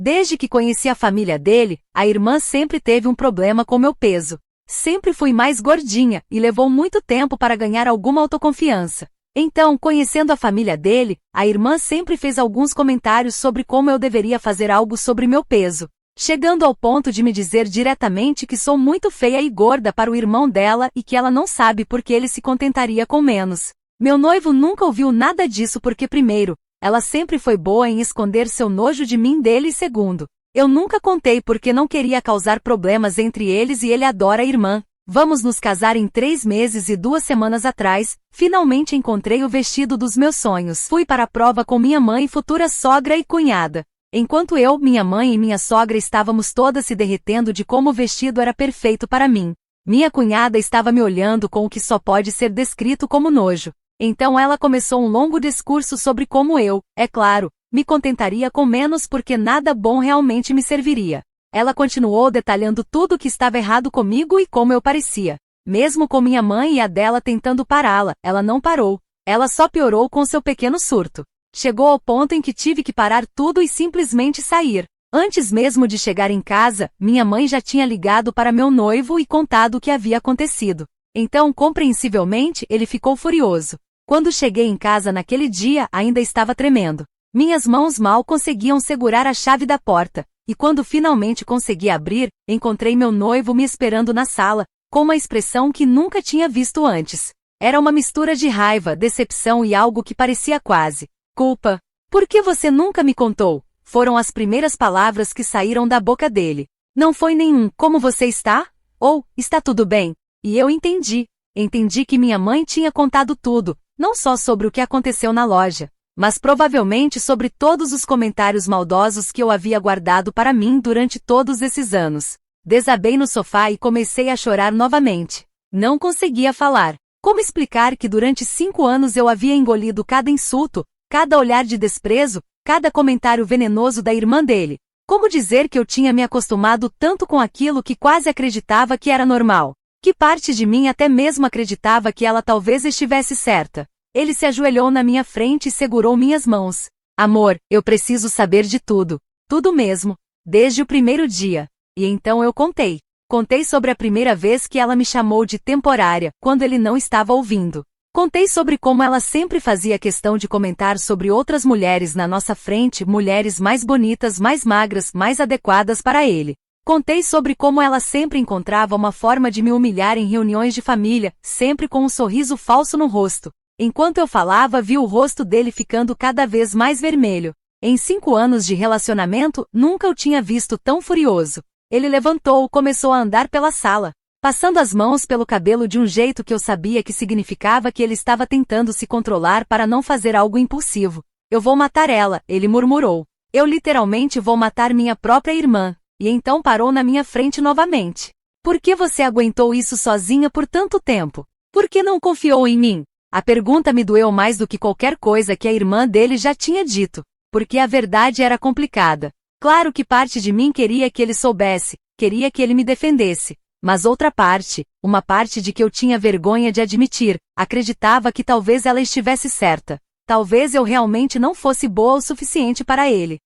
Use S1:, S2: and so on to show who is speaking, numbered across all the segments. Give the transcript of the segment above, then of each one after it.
S1: Desde que conheci a família dele, a irmã sempre teve um problema com meu peso. Sempre fui mais gordinha e levou muito tempo para ganhar alguma autoconfiança. Então, conhecendo a família dele, a irmã sempre fez alguns comentários sobre como eu deveria fazer algo sobre meu peso, chegando ao ponto de me dizer diretamente que sou muito feia e gorda para o irmão dela e que ela não sabe porque ele se contentaria com menos. Meu noivo nunca ouviu nada disso porque, primeiro, ela sempre foi boa em esconder seu nojo de mim dele e, segundo, eu nunca contei porque não queria causar problemas entre eles e ele adora a irmã. Vamos nos casar em 3 meses e 2 semanas atrás, finalmente encontrei o vestido dos meus sonhos. Fui para a prova com minha mãe, futura sogra e cunhada. Enquanto eu, minha mãe e minha sogra estávamos todas se derretendo de como o vestido era perfeito para mim. Minha cunhada estava me olhando com o que só pode ser descrito como nojo. Então ela começou um longo discurso sobre como eu, é claro, me contentaria com menos porque nada bom realmente me serviria. Ela continuou detalhando tudo o que estava errado comigo e como eu parecia. Mesmo com minha mãe e a dela tentando pará-la, ela não parou. Ela só piorou com seu pequeno surto. Chegou ao ponto em que tive que parar tudo e simplesmente sair. Antes mesmo de chegar em casa, minha mãe já tinha ligado para meu noivo e contado o que havia acontecido. Então, compreensivelmente, ele ficou furioso. Quando cheguei em casa naquele dia, ainda estava tremendo. Minhas mãos mal conseguiam segurar a chave da porta, e quando finalmente consegui abrir, encontrei meu noivo me esperando na sala, com uma expressão que nunca tinha visto antes. Era uma mistura de raiva, decepção e algo que parecia quase culpa. Por que você nunca me contou? Foram as primeiras palavras que saíram da boca dele. Não foi nenhum "como você está?" ou "está tudo bem?" E eu entendi. Entendi que minha mãe tinha contado tudo, não só sobre o que aconteceu na loja, mas provavelmente sobre todos os comentários maldosos que eu havia guardado para mim durante todos esses anos. Desabei no sofá e comecei a chorar novamente. Não conseguia falar. Como explicar que durante 5 anos eu havia engolido cada insulto, cada olhar de desprezo, cada comentário venenoso da irmã dele? Como dizer que eu tinha me acostumado tanto com aquilo que quase acreditava que era normal? Que parte de mim até mesmo acreditava que ela talvez estivesse certa? Ele se ajoelhou na minha frente e segurou minhas mãos. Amor, eu preciso saber de tudo. Tudo mesmo. Desde o primeiro dia. E então eu contei. Contei sobre a primeira vez que ela me chamou de temporária, quando ele não estava ouvindo. Contei sobre como ela sempre fazia questão de comentar sobre outras mulheres na nossa frente, mulheres mais bonitas, mais magras, mais adequadas para ele. Contei sobre como ela sempre encontrava uma forma de me humilhar em reuniões de família, sempre com um sorriso falso no rosto. Enquanto eu falava, vi o rosto dele ficando cada vez mais vermelho. Em 5 anos de relacionamento, nunca o tinha visto tão furioso. Ele levantou e começou a andar pela sala, passando as mãos pelo cabelo de um jeito que eu sabia que significava que ele estava tentando se controlar para não fazer algo impulsivo. Eu vou matar ela, ele murmurou. Eu literalmente vou matar minha própria irmã. E então parou na minha frente novamente. Por que você aguentou isso sozinha por tanto tempo? Por que não confiou em mim? A pergunta me doeu mais do que qualquer coisa que a irmã dele já tinha dito, porque a verdade era complicada. Claro que parte de mim queria que ele soubesse, queria que ele me defendesse, mas outra parte, uma parte de que eu tinha vergonha de admitir, acreditava que talvez ela estivesse certa. Talvez eu realmente não fosse boa o suficiente para ele.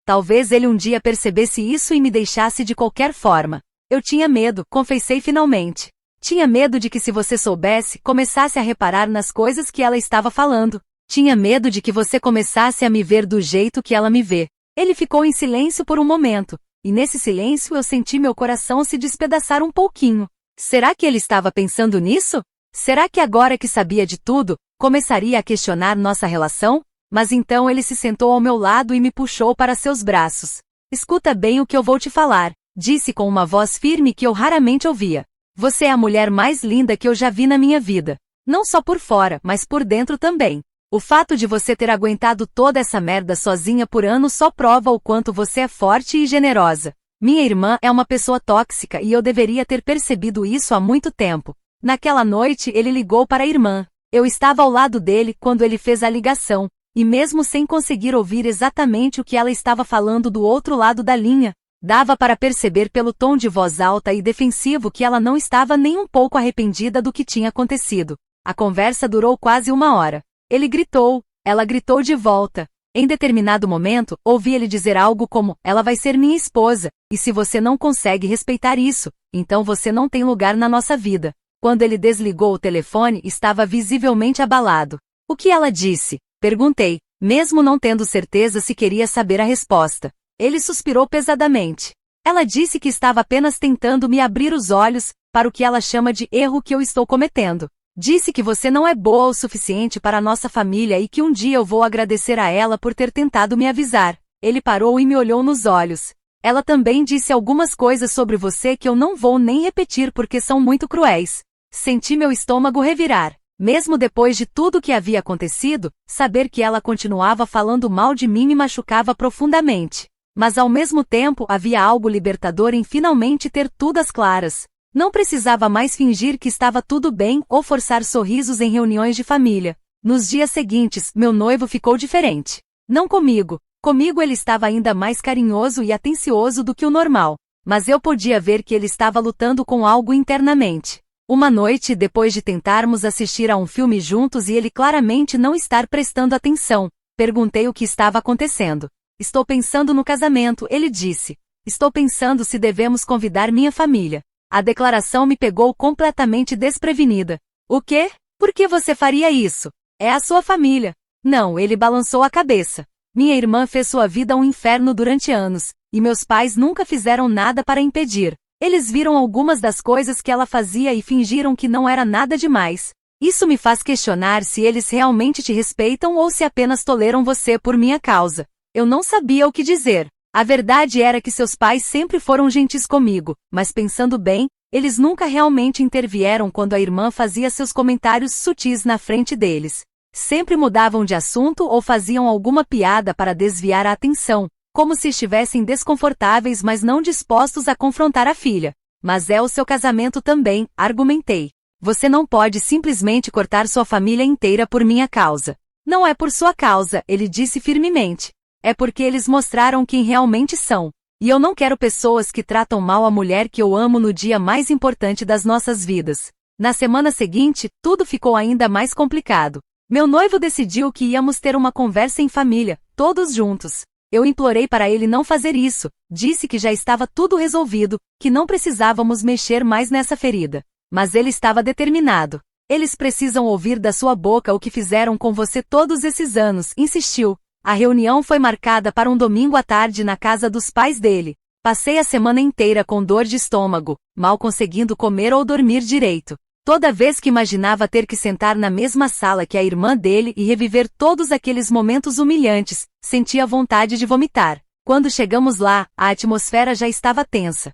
S1: Talvez ele um dia percebesse isso e me deixasse de qualquer forma. Eu tinha medo, confessei finalmente. Tinha medo de que se você soubesse, começasse a reparar nas coisas que ela estava falando. Tinha medo de que você começasse a me ver do jeito que ela me vê. Ele ficou em silêncio por um momento, e nesse silêncio eu senti meu coração se despedaçar um pouquinho. Será que ele estava pensando nisso? Será que agora que sabia de tudo, começaria a questionar nossa relação? Mas então ele se sentou ao meu lado e me puxou para seus braços. Escuta bem o que eu vou te falar, disse com uma voz firme que eu raramente ouvia. Você é a mulher mais linda que eu já vi na minha vida. Não só por fora, mas por dentro também. O fato de você ter aguentado toda essa merda sozinha por anos só prova o quanto você é forte e generosa. Minha irmã é uma pessoa tóxica e eu deveria ter percebido isso há muito tempo. Naquela noite ele ligou para a irmã. Eu estava ao lado dele quando ele fez a ligação. E mesmo sem conseguir ouvir exatamente o que ela estava falando do outro lado da linha, dava para perceber pelo tom de voz alta e defensivo que ela não estava nem um pouco arrependida do que tinha acontecido. A conversa durou quase 1 hora. Ele gritou, ela gritou de volta. Em determinado momento, ouvi ele dizer algo como: ela vai ser minha esposa, e se você não consegue respeitar isso, então você não tem lugar na nossa vida. Quando ele desligou o telefone, estava visivelmente abalado. O que ela disse? Perguntei, mesmo não tendo certeza se queria saber a resposta. Ele suspirou pesadamente. Ela disse que estava apenas tentando me abrir os olhos para o que ela chama de erro que eu estou cometendo. Disse que você não é boa o suficiente para a nossa família e que um dia eu vou agradecer a ela por ter tentado me avisar. Ele parou e me olhou nos olhos. Ela também disse algumas coisas sobre você que eu não vou nem repetir porque são muito cruéis. Senti meu estômago revirar. Mesmo depois de tudo o que havia acontecido, saber que ela continuava falando mal de mim me machucava profundamente. Mas ao mesmo tempo havia algo libertador em finalmente ter tudo às claras. Não precisava mais fingir que estava tudo bem ou forçar sorrisos em reuniões de família. Nos dias seguintes, meu noivo ficou diferente. Não comigo. Comigo ele estava ainda mais carinhoso e atencioso do que o normal. Mas eu podia ver que ele estava lutando com algo internamente. Uma noite, depois de tentarmos assistir a um filme juntos e ele claramente não estar prestando atenção, perguntei o que estava acontecendo. Estou pensando no casamento, ele disse. Estou pensando se devemos convidar minha família. A declaração me pegou completamente desprevenida. O quê? Por que você faria isso? É a sua família. Não, ele balançou a cabeça. Minha irmã fez sua vida um inferno durante anos, e meus pais nunca fizeram nada para impedir. Eles viram algumas das coisas que ela fazia e fingiram que não era nada demais. Isso me faz questionar se eles realmente te respeitam ou se apenas toleram você por minha causa. Eu não sabia o que dizer. A verdade era que seus pais sempre foram gentis comigo, mas pensando bem, eles nunca realmente intervieram quando a irmã fazia seus comentários sutis na frente deles. Sempre mudavam de assunto ou faziam alguma piada para desviar a atenção, como se estivessem desconfortáveis mas não dispostos a confrontar a filha. Mas é o seu casamento também, argumentei. Você não pode simplesmente cortar sua família inteira por minha causa. Não é por sua causa, ele disse firmemente. É porque eles mostraram quem realmente são. E eu não quero pessoas que tratam mal a mulher que eu amo no dia mais importante das nossas vidas. Na semana seguinte, tudo ficou ainda mais complicado. Meu noivo decidiu que íamos ter uma conversa em família, todos juntos. Eu implorei para ele não fazer isso, disse que já estava tudo resolvido, que não precisávamos mexer mais nessa ferida. Mas ele estava determinado. Eles precisam ouvir da sua boca o que fizeram com você todos esses anos, insistiu. A reunião foi marcada para um domingo à tarde na casa dos pais dele. Passei a semana inteira com dor de estômago, mal conseguindo comer ou dormir direito. Toda vez que imaginava ter que sentar na mesma sala que a irmã dele e reviver todos aqueles momentos humilhantes, sentia vontade de vomitar. Quando chegamos lá, a atmosfera já estava tensa.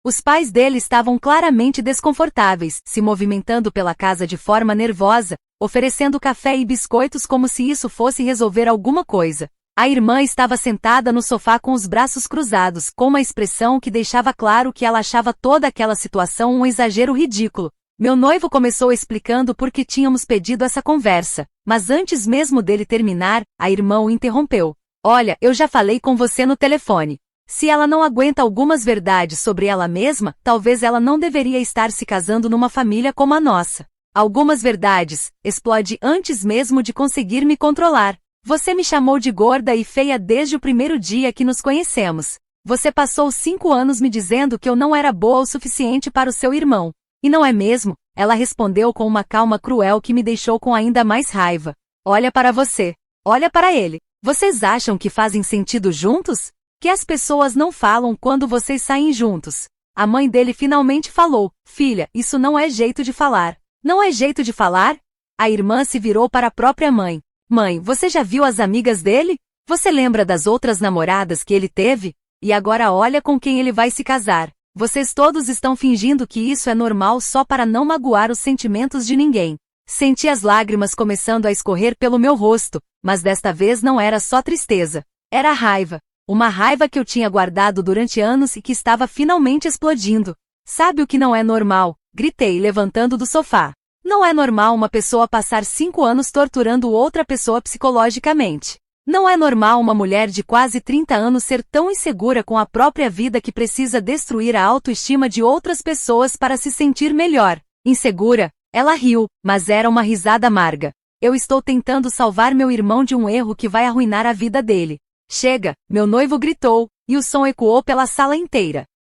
S1: Os pais dele estavam claramente desconfortáveis, se movimentando pela casa de forma nervosa, oferecendo café e biscoitos como se isso fosse resolver alguma coisa. A irmã estava sentada no sofá com os braços cruzados, com uma expressão que deixava claro que ela achava toda aquela situação um exagero ridículo. Meu noivo começou explicando por que tínhamos pedido essa conversa, mas antes mesmo dele terminar, a irmã o interrompeu. Olha, eu já falei com você no telefone. Se ela não aguenta algumas verdades sobre ela mesma, talvez ela não deveria estar se casando numa família como a nossa. Algumas verdades, explode antes mesmo de conseguir me controlar. Você me chamou de gorda e feia desde o primeiro dia que nos conhecemos. Você passou 5 anos me dizendo que eu não era boa o suficiente para o seu irmão. E não é mesmo? Ela respondeu com uma calma cruel que me deixou com ainda mais raiva. Olha para você. Olha para ele. Vocês acham que fazem sentido juntos? Que as pessoas não falam quando vocês saem juntos. A mãe dele finalmente falou, filha, isso não é jeito de falar. Não é jeito de falar? A irmã se virou para a própria mãe. Mãe, você já viu as amigas dele? Você lembra das outras namoradas que ele teve? E agora olha com quem ele vai se casar. Vocês todos estão fingindo que isso é normal só para não magoar os sentimentos de ninguém. Senti as lágrimas começando a escorrer pelo meu rosto, mas desta vez não era só tristeza. Era raiva. Uma raiva que eu tinha guardado durante anos e que estava finalmente explodindo. Sabe o que não é normal? Gritei, levantando do sofá. Não é normal uma pessoa passar 5 anos torturando outra pessoa psicologicamente. Não é normal uma mulher de quase 30 anos ser tão insegura com a própria vida que precisa destruir a autoestima de outras pessoas para se sentir melhor. Insegura? Ela riu, mas era uma risada amarga. Eu estou tentando salvar meu irmão de um erro que vai arruinar a vida dele. Chega, meu noivo gritou, e o som ecoou pela sala inteira.